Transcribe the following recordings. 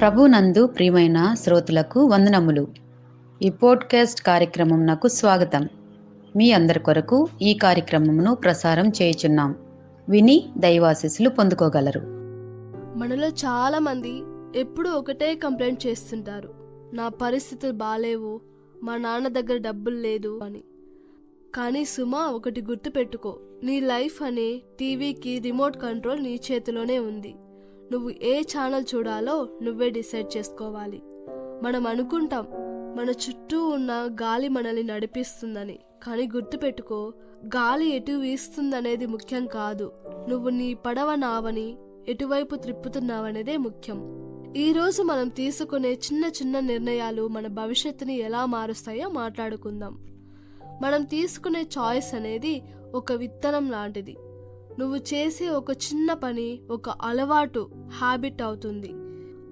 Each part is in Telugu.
ప్రభునందు ప్రియమైన శ్రోతలకు వందనములు. ఈ పోడ్కాస్ట్ కార్యక్రమం నాకు స్వాగతం. మీ అందరి కొరకు ఈ కార్యక్రమమును ప్రసారం చేయుచున్నాం. విని దైవాశీస్సులు పొందుకోగలరు. మనలో చాలా మంది ఎప్పుడూ ఒకటే కంప్లైంట్ చేస్తుంటారు, నా పరిస్థితులు బాలేవు, మా నాన్న దగ్గర డబ్బులు లేదు అని. కానీ సుమా, ఒకటి గుర్తుపెట్టుకో, నీ లైఫ్ అనే టీవీకి రిమోట్ కంట్రోల్ నీ చేతిలోనే ఉంది. నువ్వు ఏ ఛానల్ చూడాలో నువ్వే డిసైడ్ చేసుకోవాలి. మనం అనుకుంటాం మన చుట్టూ ఉన్న గాలి మనల్ని నడిపిస్తుందని, కానీ గుర్తుపెట్టుకో, గాలి ఎటు వీస్తుందనేది ముఖ్యం కాదు, నువ్వు నీ పడవ నావని ఎటువైపు త్రిప్పుతున్నావనేదే ముఖ్యం. ఈరోజు మనం తీసుకునే చిన్న చిన్న నిర్ణయాలు మన భవిష్యత్తుని ఎలా మారుస్తాయో మాట్లాడుకుందాం. మనం తీసుకునే చాయిస్ అనేది ఒక విత్తనం లాంటిది. నువ్వు చేసే ఒక చిన్న పని ఒక అలవాటు, హ్యాబిట్ అవుతుంది.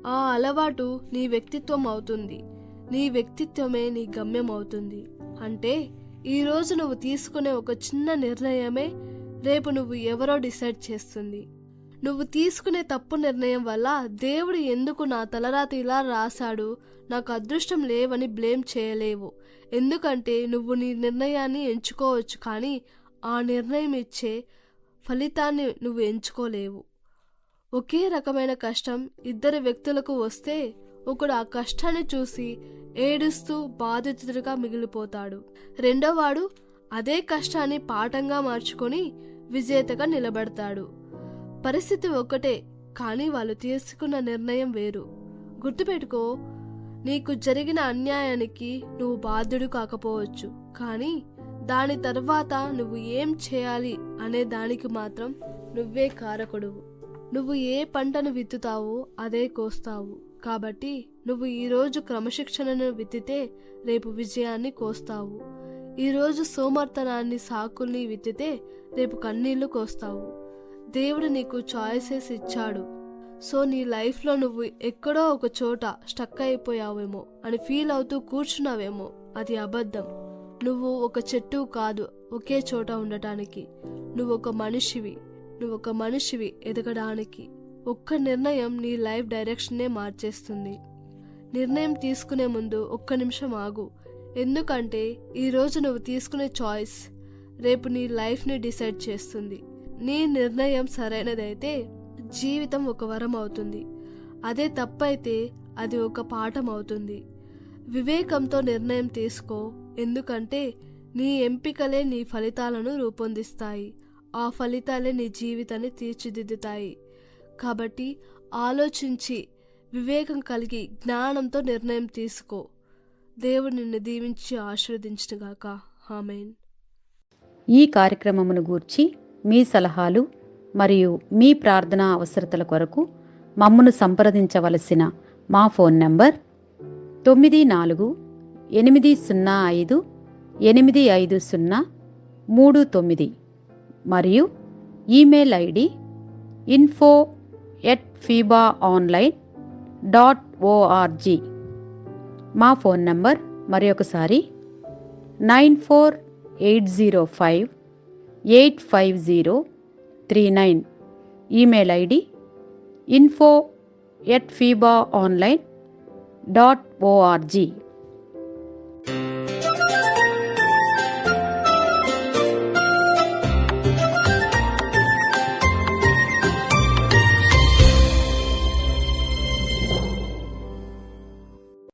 ఆ అలవాటు నీ వ్యక్తిత్వం అవుతుంది. నీ వ్యక్తిత్వమే నీ గమ్యం అవుతుంది. అంటే ఈరోజు నువ్వు తీసుకునే ఒక చిన్న నిర్ణయమే రేపు నువ్వు ఎవరో డిసైడ్ చేస్తుంది. నువ్వు తీసుకునే తప్పు నిర్ణయం వల్ల దేవుడు ఎందుకు నా తలరాత ఇలా రాశాడు, నాకు అదృష్టం లేవని బ్లేమ్ చేయలేవు. ఎందుకంటే నువ్వు నీ నిర్ణయాన్ని ఎంచుకోవచ్చు, కానీ ఆ నిర్ణయం ఇచ్చే ఫలితాన్ని నువ్వు ఎంచుకోలేవు. ఒకే రకమైన కష్టం ఇద్దరు వ్యక్తులకు వస్తే ఒకడు ఆ కష్టాన్ని చూసి ఏడుస్తూ బాధితుడిగా మిగిలిపోతాడు. రెండోవాడు అదే కష్టాన్ని పాఠంగా మార్చుకొని విజేతగా నిలబడతాడు. పరిస్థితి ఒకటే, కానీ వాళ్ళు తీసుకున్న నిర్ణయం వేరు. గుర్తుపెట్టుకో, నీకు జరిగిన అన్యాయానికి నువ్వు బాధ్యుడు కాకపోవచ్చు, కానీ దాని తర్వాత నువ్వు ఏం చేయాలి అనే దానికి మాత్రం నువ్వే కారకుడువు. నువ్వు ఏ పంటను విత్తుతావో అదే కోస్తావు. కాబట్టి నువ్వు ఈరోజు క్రమశిక్షణను విత్తితే రేపు విజయాన్ని కోస్తావు. ఈరోజు సోమర్తనాన్ని, సాకుల్ని విత్తితే రేపు కన్నీళ్లు కోస్తావు. దేవుడు నీకు చాయిసెస్ ఇచ్చాడు. సో నీ లైఫ్లో నువ్వు ఎక్కడో ఒక చోట స్టక్ అయిపోయావేమో అని ఫీల్ అవుతూ కూర్చున్నావేమో, అది అబద్ధం. నువ్వు ఒక చెట్టు కాదు ఒకే చోట ఉండటానికి. నువ్వు ఒక మనిషివి ఎదగడానికి. ఒక్క నిర్ణయం నీ లైఫ్ డైరెక్షన్నే మార్చేస్తుంది. నిర్ణయం తీసుకునే ముందు ఒక్క నిమిషం ఆగు. ఎందుకంటే ఈరోజు నువ్వు తీసుకునే చాయిస్ రేపు నీ లైఫ్ని డిసైడ్ చేస్తుంది. నీ నిర్ణయం సరైనదైతే జీవితం ఒక వరం అవుతుంది. అదే తప్పైతే అది ఒక పాఠం అవుతుంది. వివేకంతో నిర్ణయం తీసుకో, ఎందుకంటే నీ ఎంపికలే నీ ఫలితాలను రూపొందిస్తాయి. ఆ ఫలితాలే నీ జీవితాన్ని తీర్చిదిద్దుతాయి. కాబట్టి ఆలోచించి వివేకం కలిగి జ్ఞానంతో నిర్ణయం తీసుకో. దేవుడు నిన్ను దీవించి ఆశీర్వదించుగాక. ఆమేన్. ఈ కార్యక్రమమును గూర్చి మీ సలహాలు మరియు మీ ప్రార్థనా అవసరతల కొరకు మమ్మను సంప్రదించవలసిన మా ఫోన్ నంబర్ 9485850339 మరియు ఈమెయిల్ ఐడి info@fibaonline.org. మా ఫోన్ నంబర్ మరొకసారి 9480585039. Email ID info@fibaonline.org.